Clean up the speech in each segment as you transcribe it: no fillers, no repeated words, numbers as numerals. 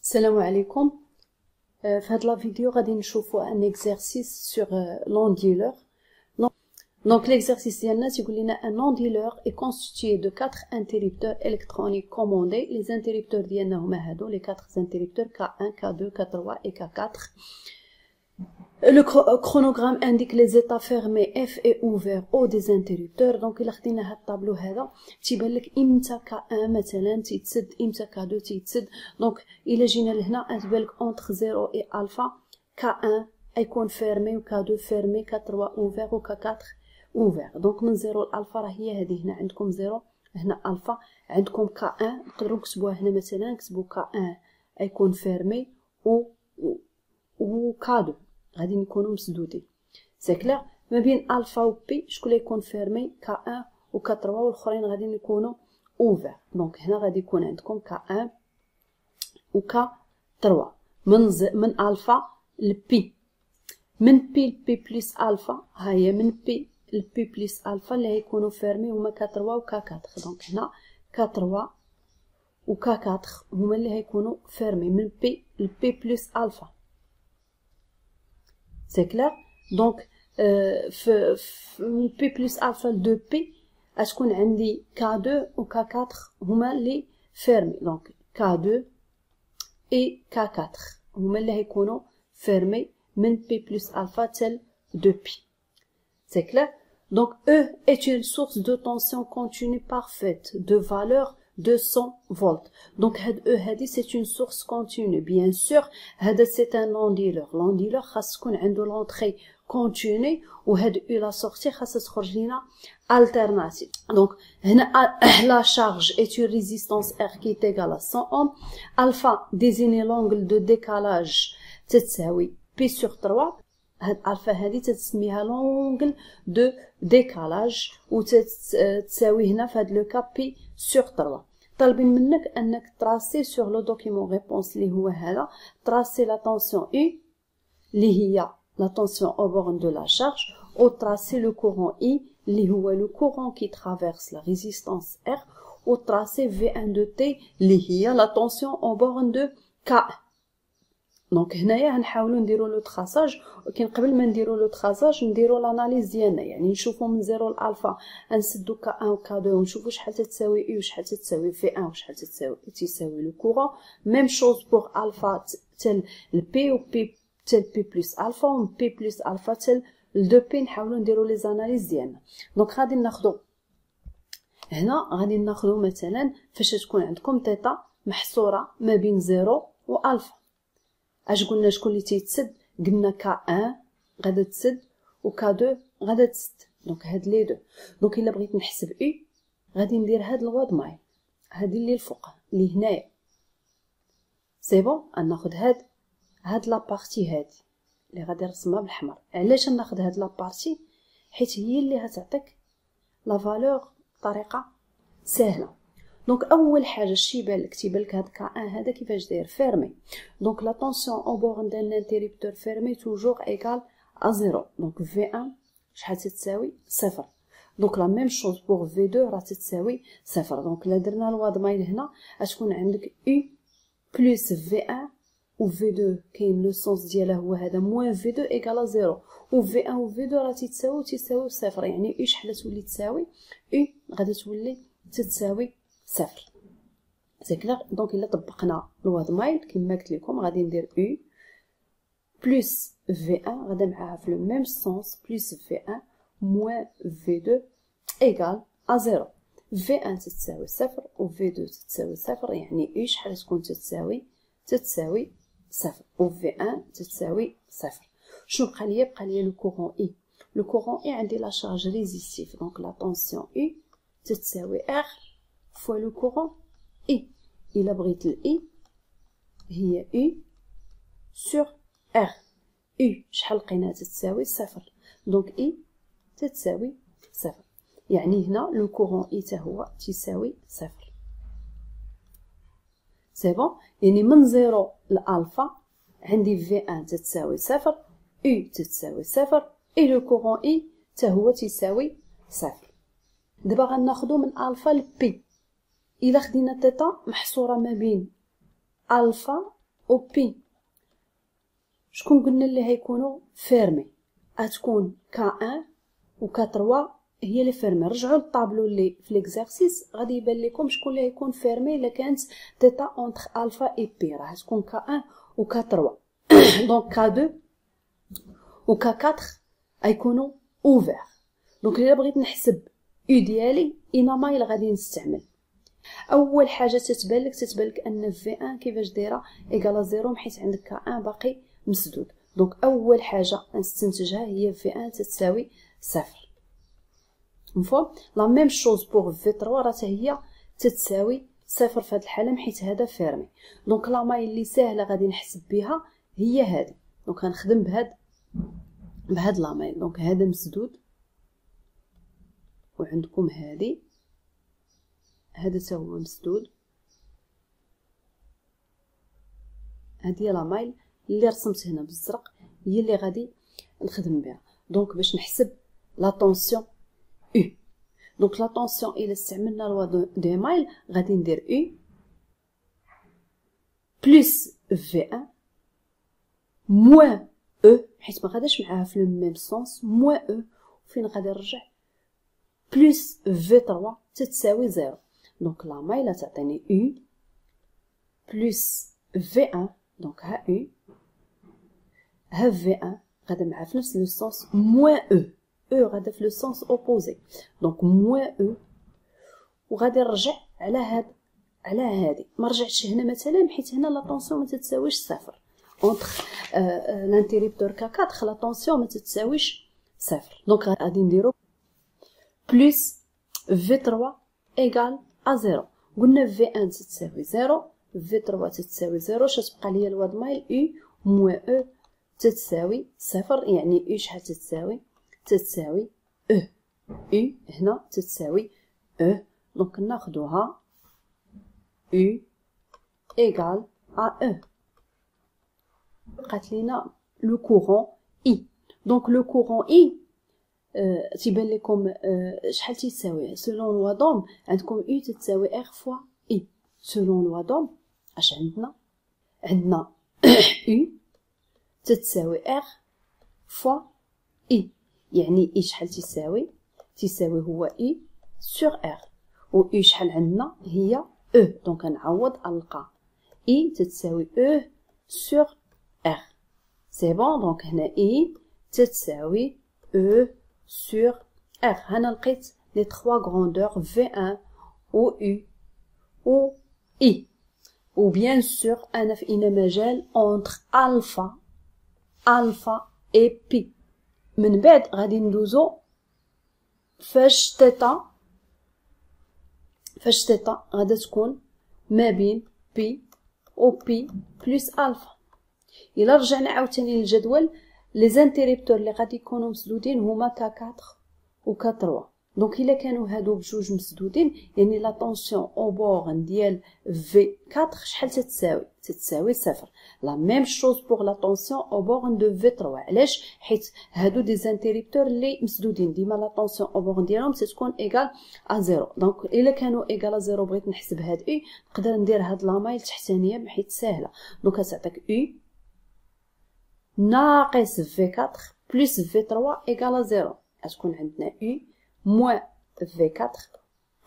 السلام عليكم. في هاد لا فيديو غادي نشوفوا ان اكزرسيس سور l'onduleur. Donc l'exercice ديالنا تيقول لنا un onduleur est constitué de 4 interrupteurs électroniques commandés. Les interrupteurs ديالنا هما هادو les 4 interrupteurs K1, K2, K3 et K4. Le chronogramme indique les états fermés F et ouverts او des interrupteurs. Donc الا خدينا هاد الطابلو هذا تيبان لك امتى K1 مثلا تيتسد امتى K2 تيتسد. دونك الا جينا لهنا تبان لك entre 0 et alpha K1 يكون فيرمي و K2 فيرمي K3 اوفر و K4 اوفر. دونك من 0 لالفا راه هي هذه. هنا عندكم 0 هنا الفا عندكم K1 نقدروا نكتبوها هنا مثلا نكتبوا K1 يكون فيرمي و K2 غادي نكونوا مسدودين. سي كلير ما بين الفا و بي شكون اللي يكون فيرمي K1 و K3 والاخرين غادي يكونوا اوفر. دونك هنا غادي يكون عندكم K1 و K3 من الفا لبي. من بي لبي بلس الفا ها هي من بي لبي بلس الفا اللي هيكونوا فيرمي هما K3 و K4. دونك هنا K3 و K4 هما اللي هيكونوا فيرمي من بي لبي بلس الفا. سي كلير. دونك من بي بلس الفا ل 2 بي غتكون عندي K2 و K4 هما اللي فيرمي. دونك K2 et K4 هما اللي هيكونوا فيرمي من بي بلس الفا تل 2 بي. سي كلير. Donc E est une source de tension continue parfaite de valeur 200 volts. Donc هاد E هادي c'est une source continue. Bien sûr هذا c'est un onduleur. L'onduleur خاص تكون عنده l'entrée continue وهاد E la sortie خاصها تخرج لينا alternative. Donc هنا la charge est une résistance R qui est égale à 100 ohms. Alpha désigne l'angle de décalage تتساوي P sur 3. هاد الفا هادي تتسميها لونغل دو ديكالاج و تساوي هنا في هاد لو كا بي سور 3. طالبين منك انك تراسي سور لو دوكيمون ريبونس اللي هو هذا تراسي لا طونسيون اي اللي هي لا طونسيون او بورن دو لا شارج و تراسي لو كورون اي اللي هو لو كورون كي ترافيرس لا ريزيستانس ار و تراسي في ان دو تي اللي هي لا طونسيون او بورن دو كا. دونك هنايا غنحاولوا نديروا لو تراساج ولكن قبل ما نديروا لو تراساج نديروا لاناليز ديالنا. يعني نشوفوا من 0 لالفا نسدوا K1 و K2 ونشوفوا شحال تتساوي اي وشحال تتساوي في 1 وشحال تساوي لو كورون. ميم شوز بور الفا تل البي و بي تل بي بلس الفا و بي بلس الفا تل 2 بي. نحاولوا نديروا لي زاناليز ديالنا. دونك غادي ناخذوا هنا غادي ناخذوا مثلا فاش تكون عندكم تيتا محصوره ما بين 0 و الفا. اش قلنا شكون اللي تيتسد؟ قلنا K1 غادا تسد و K2 غادا تسد. دونك هاد لي دو. دونك الا بغيت نحسب اي غادي ندير هاد الواد ماي هادي اللي الفوق اللي هنايا. سي بون ناخذ هاد لا بارتي هادي اللي غادي نرسمها بالحمر. علاش ناخذ هاد لا بارتي؟ حيت هي اللي غتعطيك لا فالور بطريقه سهله. دونك اول حاجه شي بالك تيبانلك هاد K1 هذا كيفاش داير فيرمي. دونك لا طونسيون او بورن ديال الانتريبتور فيرمي توجور ايكال ا 0. دونك في 1 شحال تتساوي 0. دونك لا ميم شوز بور في 2 راه تتساوي 0. دونك الا درنا الواد مايل هنا غتكون عندك U بلس في 1 و في 2 كاين لو سونس ديالها هو هذا موان في 2 ايكال 0 و في 1 و في 2 راه تيساوي 0. يعني U شحال تولي تساوي U غادا تولي تتساوي 0. سي كلير. دونك الا طبقنا الواد مايل كما قلت لكم غادي ندير U بلس في 1 غادا معاها في لو ميم سونس بلس في 1 موان في 2 ايكال ا 0. في 1 تتساوي 0 و في 2 تتساوي 0. يعني U شحال تكون تتساوي 0 و في 1 تتساوي 0. شنو بقى ليا؟ بقى ليا لو كورون اي. لو كورون اي عندي لا شارج ريزيستيف. دونك لا طونسيون اي تتساوي ار فوا لو كورون اي. الا بغيت الاي هي اي سور ار. اي شحال لقيناها تتساوي 0. دونك اي تتساوي 0. يعني هنا لو كورون اي حتى هو تيساوي 0. سي بون. يعني من 0 لالفا عندي في 1 تتساوي 0 اي تتساوي 0 اي لو كورون اي حتى هو تيساوي 0. دابا غناخذو من الفا لبي. الا خدينا تيتا محصوره ما بين الفا و بي شكون قلنا اللي هيكونوا فيرمي؟ غتكون K1 و K3 هي اللي فيرمي. رجعوا للطابلو اللي في ليكزارسيس غادي يبان لكم شكون اللي هيكون فيرمي الا كانت تيتا اونتر الفا اي بي، راه تكون K1 و K3. دونك K2 و K4 غيكونوا اوفير. دونك الا بغيت نحسب او ديالي اين مايل غادي نستعمل. اول حاجه تتبان لك ان في 1 كيفاش دايره ايكالا 0 حيت عندك K1 باقي مسدود. دونك اول حاجه غنستنتجها هي في 1 تساوي صفر. مفهوم؟ لا ميم شوز بوغ في 3 راه هي تتساوي صفر في هذه الحاله حيت هذا فيرمي. دونك لا ماي اللي ساهله غادي نحسب بها هي هذه. دونك غنخدم بهاد لا ماي. دونك هذا مسدود وعندكم هذه، هذا تا هو مسدود. هذه لا مايل اللي رسمت هنا بالزرق هي اللي غادي نخدم بها. دونك باش نحسب لا طونسيون او، دونك لا طونسيون الا استعملنا لوا دي مايل غادي ندير او بلس في 1 موان او، حيت ما غاداش معاها في لو ميم سونس، موان او فين غادي نرجع بلس في 3 تتساوي 0. دونك لا مايل تعطيني او بلس في 1. دونك ها او ها في 1 غادا معها في نفس لو سونس موان او، او غادا في لو سونس اوبوزي. دونك موان او وغادي نرجع على هادي. ما رجعتش هنا مثلا حيت هنا لا طونسيون ما تتساويش صفر. اونتر لانتيريبتور K4 لا طونسيون ما تتساويش صفر. دونك غادي نديرو بلس في 3 ايكال ا 0. قلنا في 1 تتساوي 0، في 3 تتساوي 0، شتبقى ليا الواد مايل او موان او تتساوي صفر. يعني او شحال تتساوي او، او هنا تتساوي او. دونك ناخدوها او ايكال ا او. بقات لينا لو كورون اي. دونك لو كورون اي تيبان لكم شحال تيساوي سولون لوا دوم. عندكم او تتساوي ار فوا اي. سولون لوا دوم اش عندنا او تتساوي ار فوا اي. يعني اي شحال تيساوي هو اي سور ار، و او شحال عندنا هي او. دونك نعوض نلقى اي تتساوي او سور ار. سي بون. دونك هنا اي تتساوي او sur R. هنا لقيت les trois grandeurs V1 و U و I. و bien sûr أنا في إنا مجال entre alpha et pi. من بعد غادي ندوزو فاش تيتا غادا تكون ما بين بي و بي بلس الفا. إلا رجعنا عاوتاني للجدول لي زانتيريبتور اللي غادي يكونوا مسدودين هما K4 و K3. دونك الا كانوا هادو بجوج مسدودين يعني لا طونسيون او بورن ديال في 4 شحال تتساوي صفر. لا ميم شوز بوغ لا طونسيون او بورن دو في 3. علاش؟ حيت هادو دي زانتيريبتور اللي مسدودين ديما لا طونسيون او بورن ديالهم تتكون ايكال ا 0. دونك الا كانوا ايكال ا 0 بغيت نحسب هاد او نقدر ندير هاد لا مايل تحتانيه حيت ساهله. دونك غتعطيك او ناقص في 4 بلس في 3 ايكال 0. غتكون عندنا او موان في 4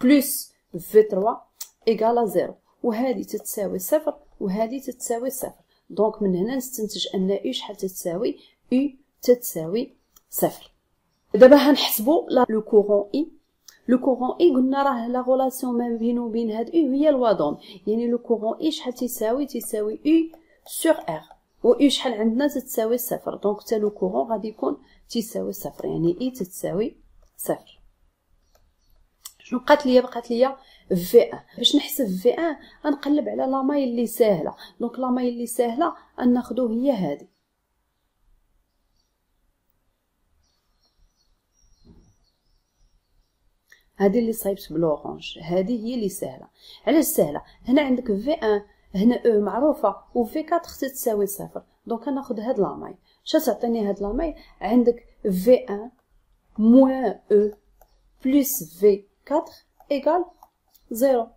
بلس في 3 ايكال 0. وهذه تتساوي صفر وهذه تتساوي صفر. دونك من هنا نستنتج ان او شحال تتساوي او تتساوي صفر. دابا هنحسبوا لو كورون اي. لو كورون اي قلنا راه لا غولاسيون ما بينه وبين هاد او هي الوادون. يعني لو كورون اي شحال تساوي او سور ار، و او شحال عندنا تتساوي صفر. دونك حتى لو كورون غادي يكون تساوي صفر، يعني اي تتساوي صفر. شنو بقات ليا في 1. باش نحسب في 1 غنقلب على لا ماي اللي ساهله. دونك لا ماي اللي ساهله غناخذو هي هذه. هذه اللي صايبت بلورانج، هذه هي اللي ساهله. علاش ساهله؟ هنا عندك في 1 هنا او معروفه و في 4 تساوي صفر. دونك ناخذ هاد لا ماي. اش تعطيني هاد لا ماي؟ عندك في 1 موان او بلس في 4 ايكال 0.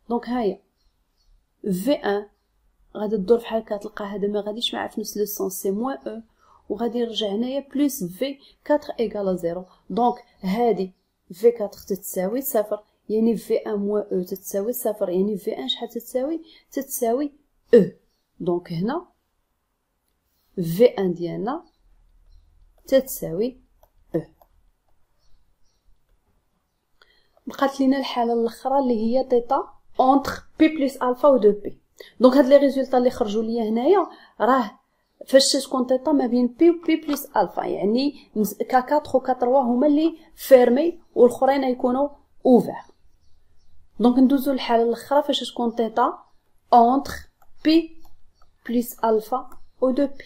دونك هاهي في 1 غادي تدور بحال هكا تلقى هذا ما غاديش معاه في نفس لو سونس سي موان او وغادي يرجع هنايا بلس في 4 ايكال زيرو. دونك هادي في 4 تتساوي صفر يعني في ان موان او تتساوي صفر يعني في ان شحال تتساوي او. دونك هنا في ان ديالنا تتساوي او. بقات لينا الحاله الاخرى اللي هي تيتا اونتر بي بلس الفا و دو بي. دونك هاد لي ريزولطا اللي خرجوا ليا هنايا راه فاش تكون تيتا ما بين بي و بي بلس الفا يعني كا 4 و كا 3 هما اللي فيرمي والاخرين يكونوا اوفر. دونك ندوزو للحاله الاخرى فاش تكون تيتا اونتر بي بلس الفا و دو بي.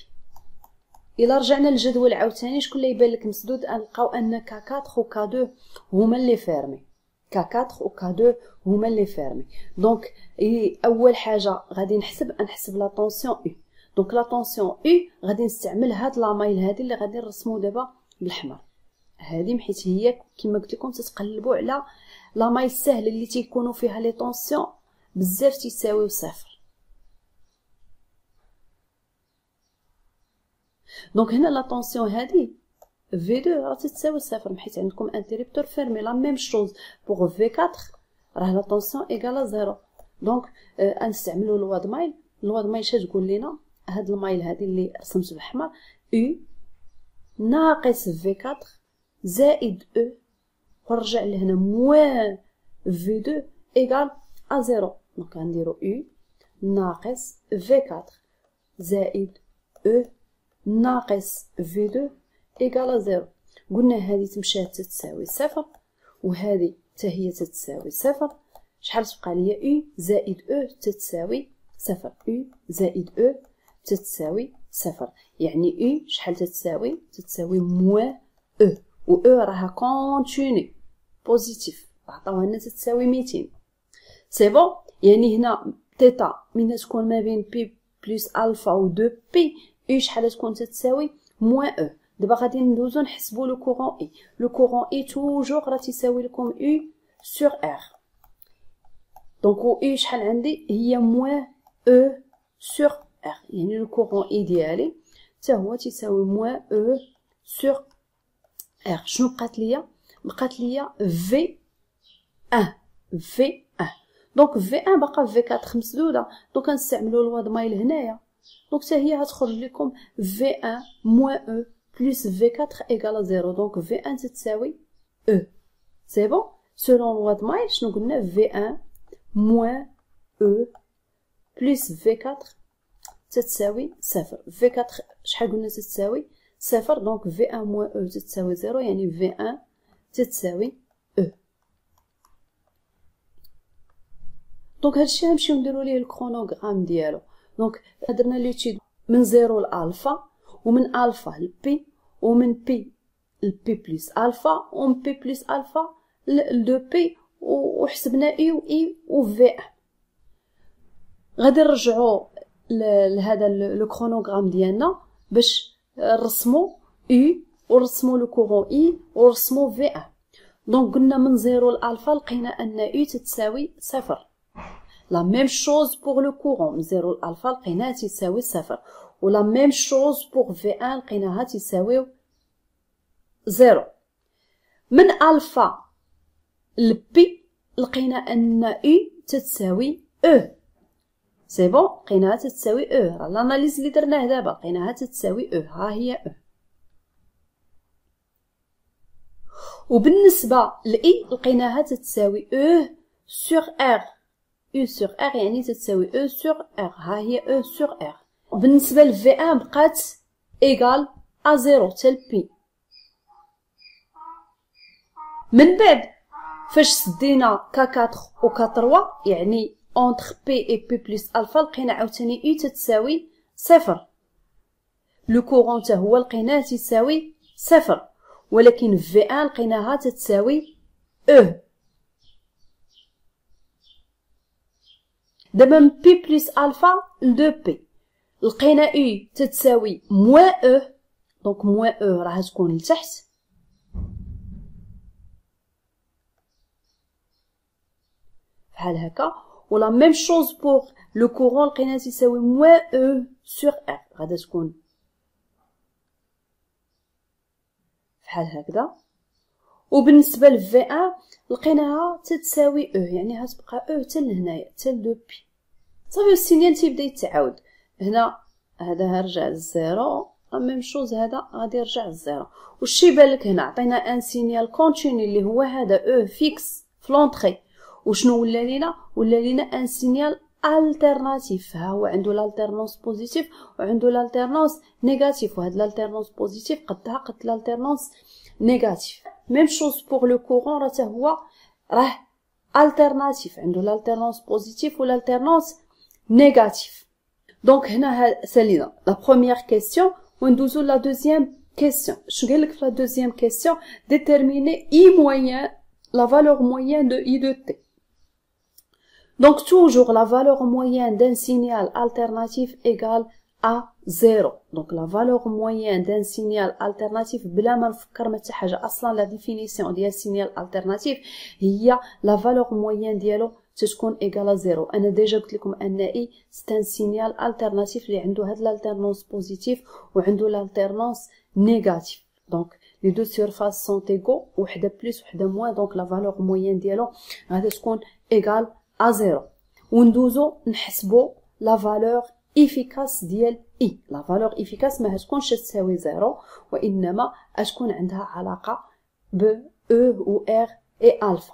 الا رجعنا للجدول عاوتاني شكون اللي يبان لك مسدود نلقاو ان كا 4 و كا 2 هما اللي فيرمي. كا 4 و كا 2 هما اللي فيرمي. دونك اول حاجه غادي نحسب لا طونسيون او. دونك لا طونسيون او غادي نستعمل هاد لامايل هادي اللي غادي نرسمو دابا بالحمر هادي، حيت هي كما قلت لكم تتقلبوا على لامايل السهله اللي تيكونوا فيها لي طونسيون بزاف تيساويو صفر. دونك هنا لا طونسيون هادي في 2 راه تتساوي صفر حيت عندكم انتريبتور فيرمي. لا ميم شوز بوغ في 4 راه لا طونسيون ايكال زيرو. دونك غنستعملوا الواد مايل. الواد مايل اش تقول لنا؟ هاد المايل هادي اللي رسمت بالاحمر او ناقص في 4 زائد او ونرجع لهنا موان في 2 ايكال ا زيرو. دونك غنديرو او ناقص في 4 زائد او ناقص في 2 ايكال زيرو. قلنا هذه تمشات تتساوي صفر وهذه حتى هي تتساوي صفر. شحال تبقى ليا او زائد او تتساوي صفر. او زائد او تتساوي صفر يعني او شحال تتساوي موان او و او راها كونتيني بوزيتيف عطاوها لنا تتساوي 200. سي بون يعني هنا تيتا من تكون ما بين بي بلس الفا و دو بي او شحال تكون تتساوي موان او. دابا غادي ندوزو نحسبوا لو كورون اي. لو كورون اي توجور راه تيساوي لكم او سور ار. دونك او شحال عندي هي موان او سور ار يعني لو كورون اي ديالي حتى هو تيساوي موان او سور ار. شنو بقات ليا في 1 في 1. دونك في 1 باقا في 4 مسدوده. دونك غنستعملوا الواد مايل هنايا. دونك حتى هي غتخرج لكم في 1 موان او بلس في 4 ايكال زيرو. دونك في 1 تتساوي او. سي بون سولون الواد مايل شنو قلنا؟ في 1 موان او بلس في 4 تتساوي صفر. في 4 شحال قلنا تتساوي صفر. دونك في 1 موان او تتساوي زيرو يعني في 1 تتساوي او. دونك هادشي غنمشيو نديرو ليه الكرونوغرام ديالو. دونك درنا لوتيد من زيرو لالفا ومن الفا لبي ومن بي لبي بلس الفا ومن بي بلس الفا لدو بي وحسبنا اي و اي و في 1. غادي نرجعو لهذا لو كرونوغرام ديالنا باش نرسمو اي ونرسمو لو كورون اي ونرسمو في 1. دونك قلنا من زيرو لالفا لقينا ان اي تتساوي صفر. لا ميم شوز بوغ لو كورون من زيرو لالفا لقيناها تساوي صفر و لا ميم شوز بوغ في 1 لقيناها تساوي زيرو. من الفا لبي لقينا ان اي تتساوي او. سي بون لقيناها تتساوي او. راه الاناليز اللي درناه دابا لقيناها تتساوي او. ها هي او. وبالنسبه لاي لقيناها تتساوي او سور ار. او سور ار يعني تتساوي او سور ار. ها هي او سور ار. بالنسبه ل في 1 بقات ايغال ا زيرو حتى بي. من بعد فاش سدينا كا 4 و كا 3 يعني اونتر بي اي بي بلس الفا لقينا عاوتاني اي تتساوي صفر. لو كورون حتى هو لقيناه تساوي صفر ولكن في 1 لقيناها تتساوي او. دابا من بي بلس الفا لدو بي لقينا اي تتساوي موان او. دونك موان او راه تكون لتحت بحال هكا. ولا ميم شوز بوغ لو كورون لقيناه تيساوي موان او سور ار، غادا تكون بحال هكذا. وبالنسبه ل في 1 لقيناها تتساوي او، يعني غتبقى او حتى لهنايا حتى ل 2 بي. صافي السينيال تيبدا يتعاود. هنا هذا رجع للزيرو، ميم شوز هذا غادي يرجع للزيرو. وشي يبان لك هنا عطينا ان سينيال كونتيني اللي هو هذا او فيكس في لونطري. وشنو ولا لينا؟ ولا لينا ان سينيال التيرناتيف. ها هو عنده l'alternance بوزيتيف وعنده l'alternance نيجاتيف، وهاد l'alternance بوزيتيف قدها قد l'alternance نيجاتيف. ميم شوز بور لو كورون، راه هو راه التيرناتيف، عنده l'alternance بوزيتيف و l'alternance نيجاتيف. دونك هنا سالينا لا بروميير كيسيون وندوزو لا دوزيام كيسيون. شنو قال لك في لا دوزيام كيسيون؟ ديتيرميني اي موين لا فالور موين دو اي دو تي. Donc toujours la valeur moyenne d'un signal alternatif égale à 0. Donc la valeur moyenne d'un signal alternatif بلا ما نفكر ما حتى حاجه، اصلا la définition ديال signal alternatif هي la valeur moyenne ديالو تتكون égale à 0. انا ديجا قلت لكم ان اي c'est un signal alternatif اللي عنده هاد l'alternance positive وعنده l'alternance négative. Donc les deux surfaces sont égaux، وحده بلس وحده موان، donc la valeur moyenne ديالو غادي تكون égale à 0. وندوزو نحسبو لا فالور افيكاس ديال اي. لا فالور افيكاس ما هتكونش تساوي 0، وانما غتكون عندها علاقه ب او و ار اي الفا.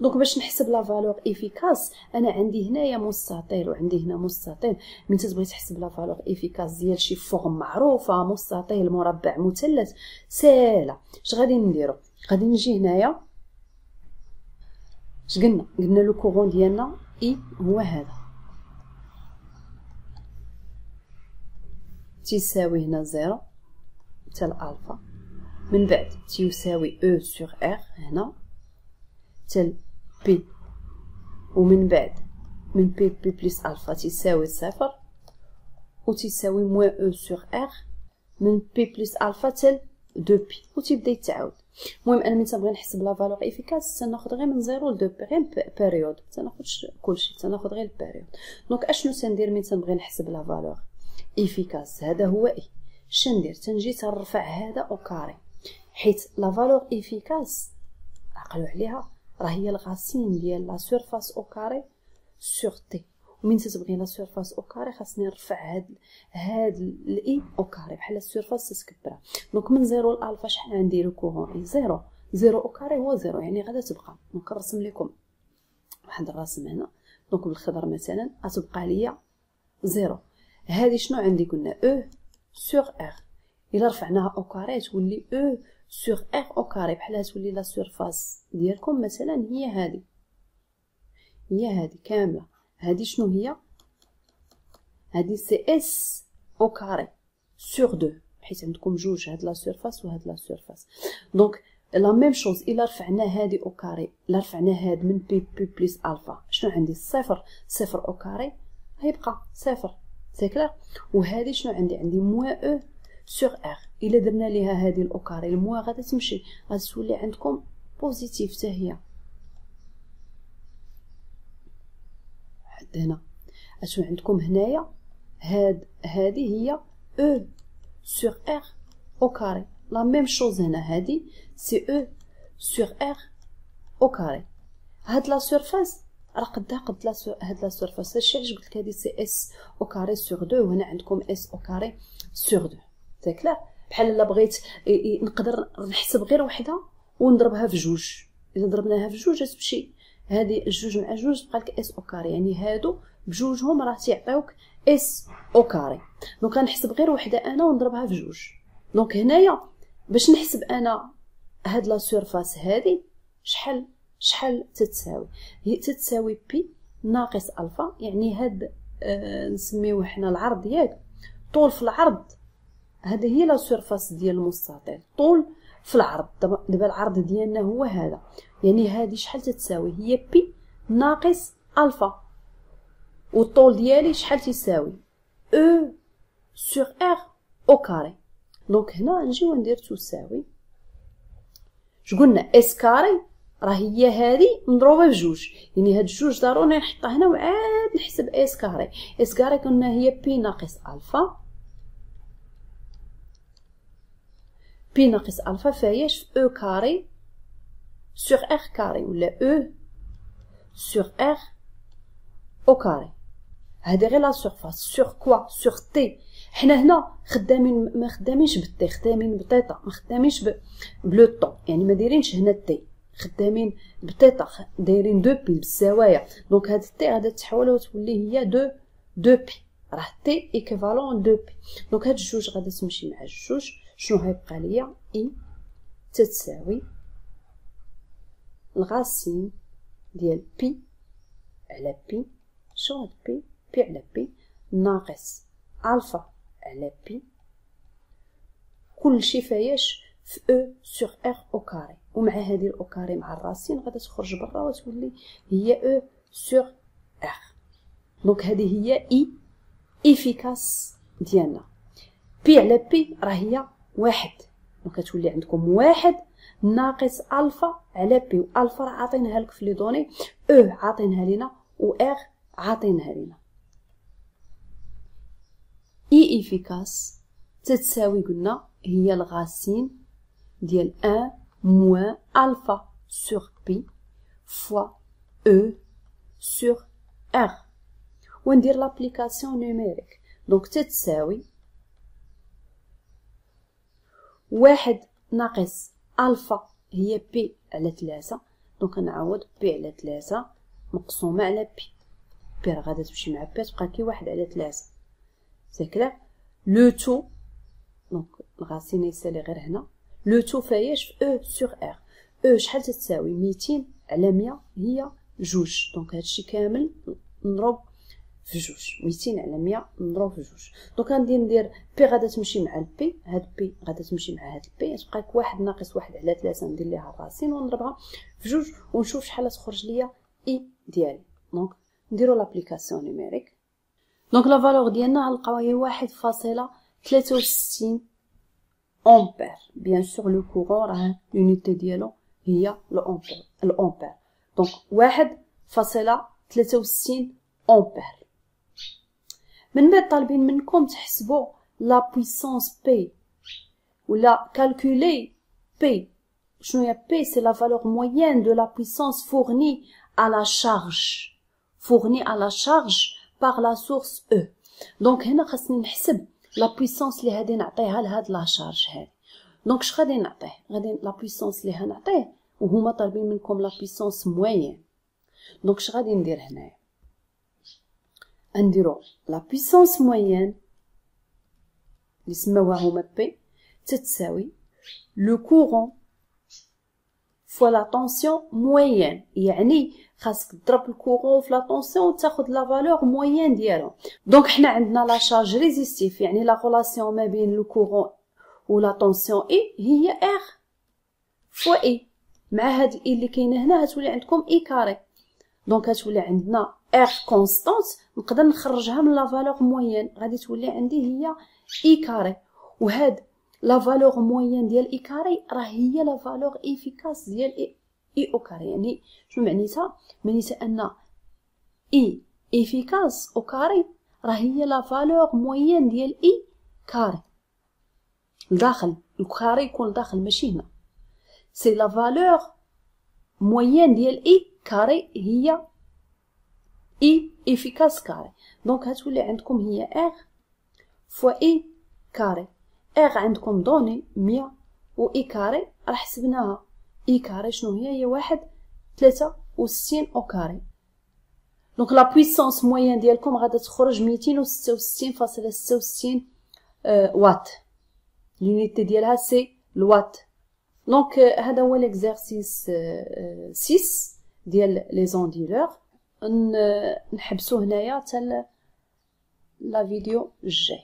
دونك باش نحسب لا فالور افيكاس انا عندي هنايا مستطيل وعندي هنا مستطيل. من تبغي تحسب لا فالور افيكاس ديال شي فورم معروفه، مستطيل، مربع، مثلث، ساهله. اش غادي نديرو؟ غادي نجي هنايا، اش قلنا لو كورون ديالنا اي هو هذا، تيساوي هنا 0 حتى الالفا، من بعد تيساوي او سور ار هنا حتى بي، ومن بعد من بي بلس الفا تيساوي 0 و تيساوي موان او سور ار من بي بلس الفا حتى 2 بي، وتيبدا يتعاود. المهم انا ملي تنبغي نحسب لا فالور افيكاس تناخذ غير من 0 ل 2 غير بيريود، تناخذش كلشي، تناخذ غير البيريود. دونك اشنو تندير ملي تنبغي نحسب لا فالور افيكاس؟ هذا هو اي. اش ندير؟ تنجي تنرفع هذا او كاري، حيت لا فالور افيكاس عقلوا عليها راه هي الغاسين ديال لا سيرفاس او كاري سور تي. ومن تتبغي لا سيرفاس او كاري خاصني نرفع هاد الاي او كاري بحال السيرفاس تتكبرها. دونك من 0 لالفا شحال عندي لو كورون اي؟ 0. 0 او كاري هو 0، يعني غادا تبقى. دونك نرسم لكم واحد الرسم هنا. دونك بالخضر مثلا غتبقى ليا 0. هذه شنو عندي؟ قلنا او سور ار. الا رفعناها او كاري تولي او سور ار او كاري، بحال تولي لا سيرفاس ديالكم مثلا هي هذه كامله. هذه شنو هي؟ هذه سي اس او كاري سور 2، حيت عندكم جوج، هاد لا سيرفاس وهاد لا سيرفاس. دونك لا ميم شوز الا رفعنا هذه او كاري، الا رفعنا هاد من بي بلس الفا، شنو عندي؟ 0 او كاري غيبقى 0، سي كلير. وهذه شنو عندي؟ عندي موان او سور ار. الا درنا ليها هذه الاو كاري الموان غادا تمشي، غادي تولي عندكم بوزيتيف حتى هي. هنا اشنو عندكم هنايا؟ هذه هي او سور ار او كاري. لا ميم شوز هنا هذه سي او سور ار او كاري. هاد لا سيرفاس راه قدها قد هاد لا سيرفاس. هادشي علاش قلت لك هذه سي اس او كاري سور 2، وهنا عندكم اس او كاري سور 2. سي كلير. بحال الا بغيت نقدر نحسب غير وحده ونضربها في جوج. الا ضربناها في جوج غتمشي هذه الجوج مع جوج تبقى لك اس او كاري، يعني هادو بجوجهم راه تيعطيوك اس او كاري. دونك غنحسب غير وحده انا ونضربها في جوج. دونك هنايا باش نحسب انا هاد لا سيرفاس هذه شحال تتساوي؟ هي تتساوي بي ناقص الفا، يعني هاد نسميوه حنا العرض ياك، طول في العرض. هذه هي لا سيرفاس ديال المستطيل، طول في العرض. دابا العرض ديالنا هو هذا، يعني هذه شحال تتساوي؟ هي بي ناقص الفا. والطول ديالي شحال تيساوي؟ او سور ار او كاري. دونك هنا نجيو ندير تساوي، اش قلنا؟ اس كاري هي هذه مضروبه بجوج، يعني هاد الجوج ضروري نحطها هنا وعاد نحسب اس كاري. اس كاري قلنا هي بي ناقص الفا، بي ناقص الفا فاياش في او كاري سور ار كاري، ولا او سور ار او كاري. هادي غير لا سورفاس سور كوا سور تي. حنا هنا خدامين ما خدامينش بالتي، خدامين بتيتا، ما خدامينش بلو طون، يعني ما دايرينش هنا التي، خدامين بتيتا، دايرين دو بي بالزوايا. دونك هاد التي غادا تتحول وتولي هي دو بي، راه تي ايكيفالون دو بي. دونك هاد الجوج غادا تمشي مع الجوج، شنو غيبقى ليا؟ اي تتساوي الغاسين ديال بي على بي، شنو هاد بي؟ بي على بي ناقص الفا على بي، كلشي فاياش في او سور ار او كاري، ومع هذه الاو كاري مع الراسين غادا تخرج برا وتولي هي او سور ار. دونك هذه هي اي افيكاس ديالنا. بي على بي راه هي واحد، دونك كتولي عندكم واحد ناقص الفا على بي، والفا راه عاطينها لك في لي دوني، او عاطينها لينا و ار عاطينها لينا. اي افيكاس تتساوي قلنا هي الغاسين ديال 1 موان الفا سور بي فوا او سور ار، وندير لابليكاسيون نيميريك. دونك تتساوي واحد ناقص الفا هي بي على 3، دونك نعوض بي على 3 مقسومه على بي، بي راه غادا تمشي مع بي تبقى كي 1 على 3. سي كلير. لو تو دونك الغاسين يسالي غير هنا، لو تو فاياش في او سور ار. او شحال تتساوي؟ 200 على 100 هي جوج، دونك هادشي كامل نضرب في جوج، 200 على 100 نضرب في جوج. دونك غندير ندير بي غادا تمشي مع البي، هاد بي غادا تمشي مع هاد البي، تبقى لك 1 ناقص 1 على 3 ندير ليها الراسين ونضربها في جوج ونشوف شحال تخرج ليا اي ديالي. دونك نديرو لابليكاسيون نيميريك. دونك لا فالور ديالنا غنلقاوها هي 1.63 امبير. بيان سور لو كورون راه لونيتي ديالو هي الامبير، دونك 1.63 امبير. من بعد طالبين منكم تحسبوا لا بويسونس بي ولا كالكولي بي. شنو هي بي؟ سي لا فالور مويenne de la puissance fournie à la charge par la source E. دونك هنا خاصني نحسب لا بويسونس اللي غادي نعطيها لهاد لا شارج هادي. دونك اش غادي نعطيه؟ غادي لا بويسونس اللي غنعطيه، وهما طالبين منكم لا بويسونس موين. دونك اش غادي ندير هنايا؟ نديرو لا بويسونس موين اللي سماوها هما بي تتساوي لو كورون فوا لا طونسيون موين، يعني خاصك تضرب الكورون في لا طونسيون وتاخد لا فالور موين ديالهم. دونك حنا عندنا لا شارج ريزيستيف، يعني لا ريلاسيون ما بين لو كورون و لا طونسيون اي هي ار فوا اي، مع هاد الاي اللي كاينه هنا غتولي عندكم اي كاري. دونك غتولي عندنا ار كونستانت نقدر نخرجها من لا فالور موين، غادي تولي عندي هي اي كاري، وهاد لا فالور موين ديال اي كاري راه هي لا فالور افيكاس ديال اي او كاري. يعني شنو معنيتها؟ معنيتها ان اي افيكاس او كاري راه هي لا فالور موين ديال اي كاري لداخل الكاري، يكون لداخل ماشي هنا. سي لا فالور موين ديال اي كاري هي اي افيكاس كاري. دونك هتولي عندكم هي ار فوا اي كاري. ار عندكم دوني 100 و اي كاري راه حسبناها، اي كاري شنو هي 1.63 او كاري. دونك لا بويسونس موين ديالكم غادا تخرج 266.66 وات، لونيتي ديالها سي الوات. دونك هذا هو ليكزارسيس 6 ديال لي زونديلور. نحبسو هنايا حتى لا فيديو الجاي.